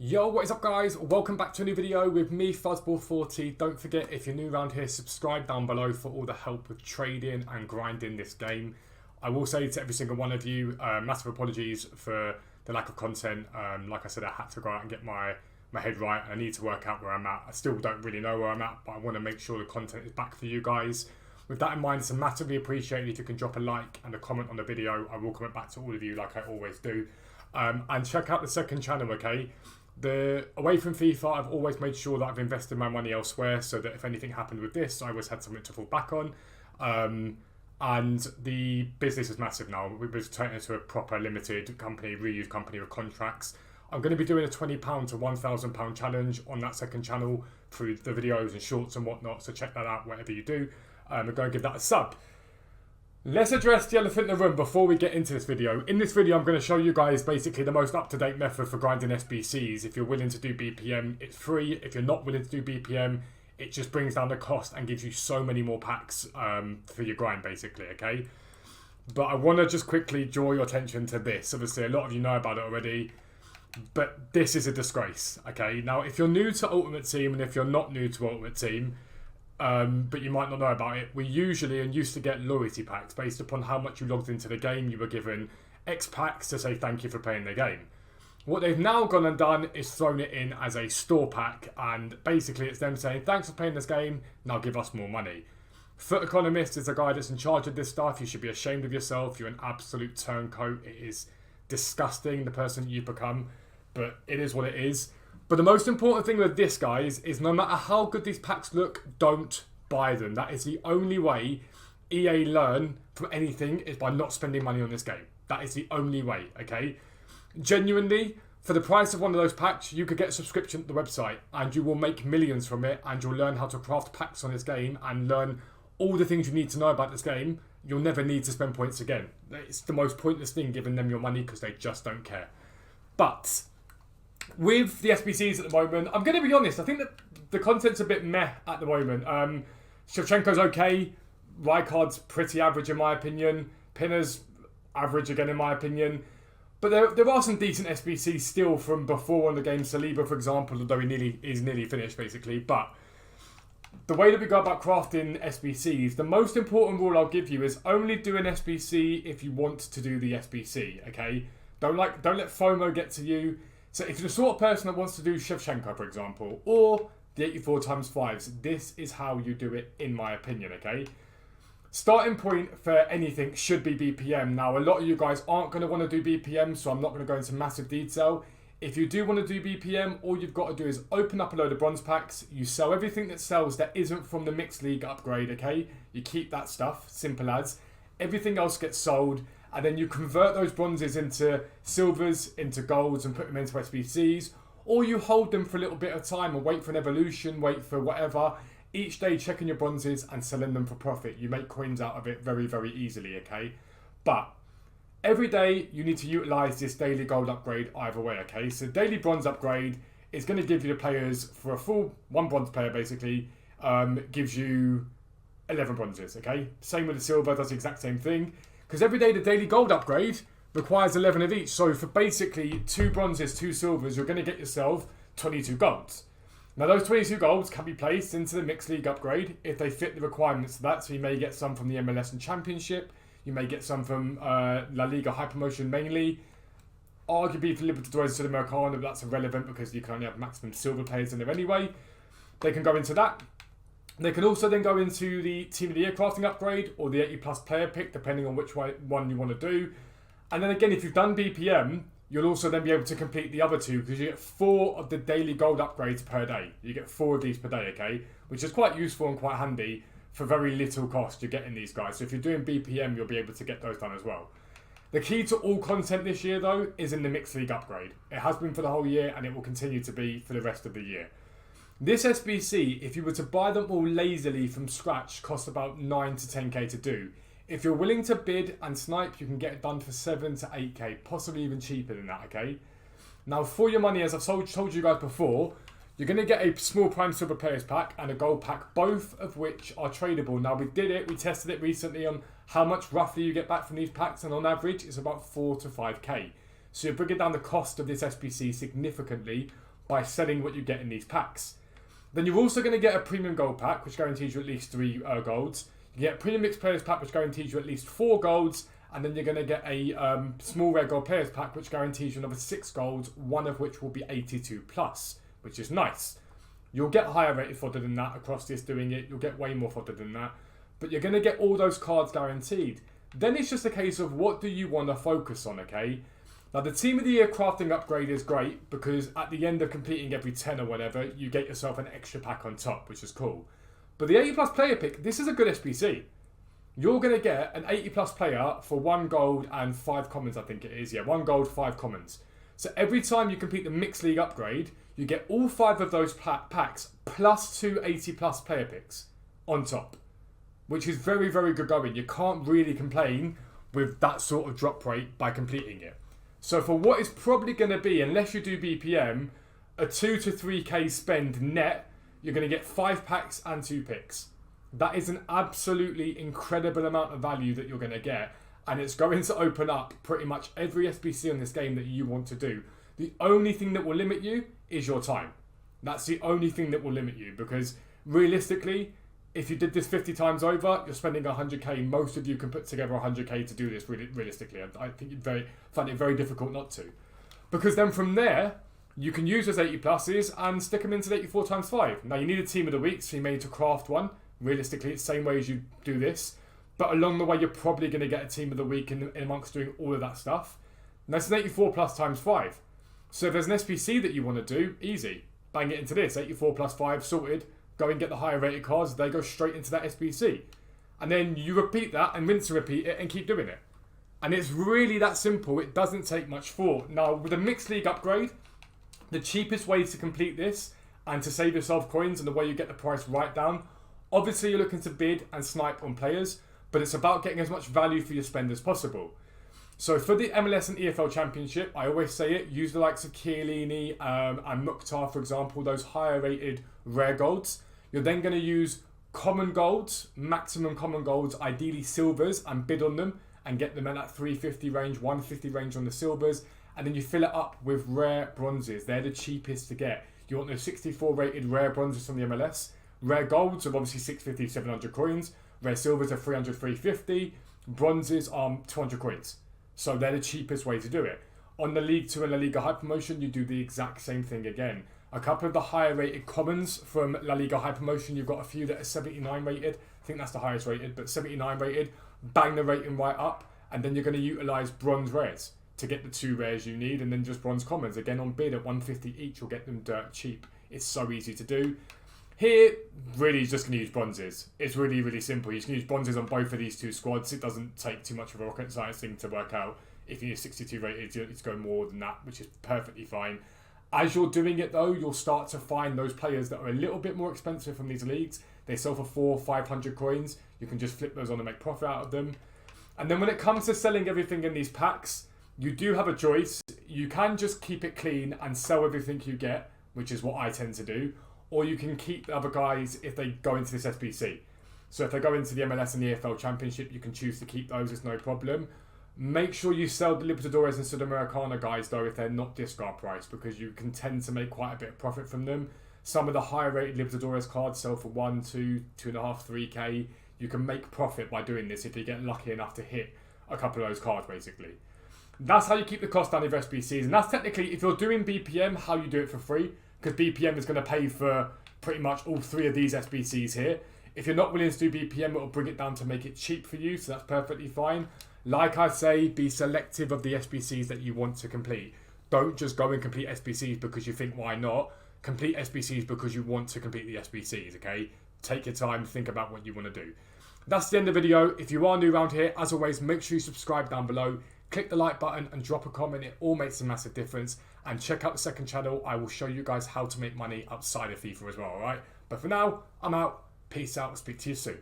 Yo, what is up guys? Welcome back to a new video with me, Fuzzball40. Don't forget, if you're new around here, subscribe down below for all the help with trading and grinding this game. I will say to every single one of you, massive apologies for the lack of content. Like I said, I had to go out and get my head right. I need to work out where I'm at. I still don't really know where I'm at, but I want to make sure the content is back for you guys. With that in mind, it's massively appreciated if you can drop a like and a comment on the video. I will comment back to all of you like I always do. And check out the second channel, okay? Away from FIFA, I've always made sure that I've invested my money elsewhere so that if anything happened with this, I always had something to fall back on. And the business is massive now. We've turned into a proper limited company, reused company with contracts. I'm going to be doing a £20 to £1,000 challenge on that second channel through the videos and shorts and whatnot. So check that out, whatever you do. And go and give that a sub. Let's address the elephant in the room before we get into this video. In this video, I'm going to show you guys basically the most up-to-date method for grinding SBCs. If you're willing to do BPM, it's free. If you're not willing to do BPM, it just brings down the cost and gives you so many more packs for your grind, basically, okay? But I want to just quickly draw your attention to this. Obviously, a lot of you know about it already, but this is a disgrace, okay? Now, if you're new to Ultimate Team and if you're not new to Ultimate Team, but you might not know about it, we usually and used to get loyalty packs based upon how much you logged into the game. You were given X packs to say thank you for playing the game. What they've now gone and done is thrown it in as a store pack, and basically it's them saying thanks for playing this game, now give us more money. Foot Economist is the guy that's in charge of this stuff. You should be ashamed of yourself. You're an absolute turncoat. It is disgusting, the person you've become, but it is what it is. But the most important thing with this, guys, is no matter how good these packs look, don't buy them. That is the only way EA learn from anything, is by not spending money on this game. That is the only way, okay? Genuinely, for the price of one of those packs, you could get a subscription to the website and you will make millions from it, and you'll learn how to craft packs on this game and learn all the things you need to know about this game. You'll never need to spend points again. It's the most pointless thing, giving them your money, because they just don't care. But with the SBCs at the moment, I'm going to be honest, I think that the content's a bit meh at the moment. Shevchenko's okay. Rijkaard's pretty average in my opinion. Pinner's average again in my opinion. But there are some decent SBCs still from before on the game. Saliba, for example, although he's nearly finished basically. But the way that we go about crafting SBCs, the most important rule I'll give you is only do an SBC if you want to do the SBC, okay? Don't let FOMO get to you. So if you're the sort of person that wants to do Shevchenko, for example, or the 84 times 5s, this is how you do it, in my opinion, okay? Starting point for anything should be BPM. Now, a lot of you guys aren't going to want to do BPM, so I'm not going to go into massive detail. If you do want to do BPM, all you've got to do is open up a load of bronze packs. You sell everything that sells that isn't from the Mixed League upgrade, okay? You keep that stuff, simple as. Everything else gets sold. And then you convert those bronzes into silvers, into golds, and put them into SBCs. Or you hold them for a little bit of time and wait for an evolution, wait for whatever. Each day checking your bronzes and selling them for profit. You make coins out of it very, very easily, okay? But every day you need to utilise this daily gold upgrade either way, okay? So daily bronze upgrade is going to give you the players, for a full one bronze player basically, gives you 11 bronzes, okay? Same with the silver, does the exact same thing. Because every day the daily gold upgrade requires 11 of each. So for basically 2 bronzes, 2 silvers, you're going to get yourself 22 golds. Now those 22 golds can be placed into the Mixed League upgrade if they fit the requirements of that. So you may get some from the MLS and Championship. You may get some from La Liga Hypermotion mainly. Arguably for Libertadores Sudamericana, but that's irrelevant because you can only have maximum silver players in there anyway. They can go into that. They can also then go into the Team of the Year crafting upgrade or the 80+ player pick, depending on which one you want to do. And then again, if you've done BPM, you'll also then be able to complete the other 2, because you get 4 of the daily gold upgrades per day. You get 4 of these per day, okay? Which is quite useful and quite handy for very little cost. You're getting these guys. So if you're doing BPM, you'll be able to get those done as well. The key to all content this year, though, is in the Mixed League upgrade. It has been for the whole year, and it will continue to be for the rest of the year. This SBC, if you were to buy them all lazily from scratch, costs about 9 to 10k to do. If you're willing to bid and snipe, you can get it done for 7 to 8k, possibly even cheaper than that, okay? Now, for your money, as I've told you guys before, you're going to get a small Prime Silver Players pack and a Gold pack, both of which are tradable. Now, we tested it recently on how much roughly you get back from these packs, and on average, it's about 4 to 5k. So you're bringing down the cost of this SBC significantly, by selling what you get in these packs. Then you're also going to get a premium gold pack, which guarantees you at least 3 golds. You get a premium mixed players pack, which guarantees you at least 4 golds. And then you're going to get a small rare gold players pack, which guarantees you another 6 golds, one of which will be 82 plus, which is nice. You'll get higher rated fodder than that across this doing it. You'll get way more fodder than that. But you're going to get all those cards guaranteed. Then it's just a case of what do you want to focus on, okay? Now, the Team of the Year crafting upgrade is great because at the end of completing every 10 or whatever, you get yourself an extra pack on top, which is cool. But the 80 plus player pick, this is a good SBC. You're going to get an 80 plus player for 1 gold and 5 commons, I think it is. Yeah, 1 gold, 5 commons. So every time you complete the Mixed League upgrade, you get all 5 of those packs plus 2 80 plus player picks on top, which is very, very good going. You can't really complain with that sort of drop rate by completing it. So for what is probably going to be, unless you do BPM, a 2 to 3k spend net, you're going to get 5 packs and 2 picks. That is an absolutely incredible amount of value that you're going to get. And it's going to open up pretty much every SBC on this game that you want to do. The only thing that will limit you is your time. That's the only thing that will limit you. Because realistically, if you did this 50 times over, you're spending 100k. Most of you can put together 100k to do this realistically. I think you'd find it very difficult not to. Because then from there, you can use those 80 pluses and stick them into 84 times 5. Now you need a team of the week, so you may need to craft one. Realistically, it's the same way as you do this. But along the way, you're probably going to get a team of the week in amongst doing all of that stuff. And that's an 84 plus times 5. So if there's an SBC that you want to do, easy. Bang it into this. 84 plus 5, sorted. Go and get the higher rated cards. They go straight into that SBC. And then you repeat that and rinse and repeat it and keep doing it. And it's really that simple. It doesn't take much thought. Now, with a Mixed League upgrade, the cheapest way to complete this and to save yourself coins and the way you get the price right down, obviously you're looking to bid and snipe on players, but it's about getting as much value for your spend as possible. So for the MLS and EFL Championship, I always say it, use the likes of Chiellini and Mukhtar, for example, those higher rated rare golds. You're then going to use common golds, maximum common golds, ideally silvers, and bid on them and get them at that 350 range, 150 range on the silvers. And then you fill it up with rare bronzes. They're the cheapest to get. You want those 64 rated rare bronzes from the MLS. Rare golds are obviously 650, 700 coins. Rare silvers are 300, 350. Bronzes are 200 coins. So they're the cheapest way to do it. On the League 2 and La Liga Hypermotion, you do the exact same thing again. A couple of the higher rated commons from La Liga Hypermotion, you've got a few that are 79 rated. I think that's the highest rated, but 79 rated. Bang the rating right up. And then you're going to utilise bronze rares to get the 2 rares you need. And then just bronze commons. Again, on bid at 150 each, you'll get them dirt cheap. It's so easy to do. Here, really, you're just going to use bronzes. It's really, really simple. You can use bronzes on both of these 2 squads. It doesn't take too much of a rocket science thing to work out. If you need 62 rated, you don't need to go more than that, which is perfectly fine. As you're doing it, though, you'll start to find those players that are a little bit more expensive from these leagues. They sell for 400, 500 coins. You can just flip those on and make profit out of them. And then when it comes to selling everything in these packs, you do have a choice. You can just keep it clean and sell everything you get, which is what I tend to do. Or you can keep the other guys if they go into this SBC. So if they go into the MLS and the EFL Championship, you can choose to keep those, it's no problem. Make sure you sell the Libertadores and Sudamericana guys, though, if they're not discard price, because you can tend to make quite a bit of profit from them. Some of the higher rated Libertadores cards sell for 1, 2, 2.5, 3k. You can make profit by doing this if you get lucky enough to hit a couple of those cards, basically. That's how you keep the cost down of SBCs. And that's technically, if you're doing BPM, how you do it for free. Because BPM is going to pay for pretty much all 3 of these SBCs here. If you're not willing to do BPM, it will bring it down to make it cheap for you. So that's perfectly fine. Like I say, be selective of the SBCs that you want to complete. Don't just go and complete SBCs because you think, why not? Complete SBCs because you want to complete the SBCs, okay? Take your time, think about what you want to do. That's the end of the video. If you are new around here, as always, make sure you subscribe down below. Click the like button and drop a comment. It all makes a massive difference. And check out the second channel. I will show you guys how to make money outside of FIFA as well, alright? But for now, I'm out. Peace out. I'll speak to you soon.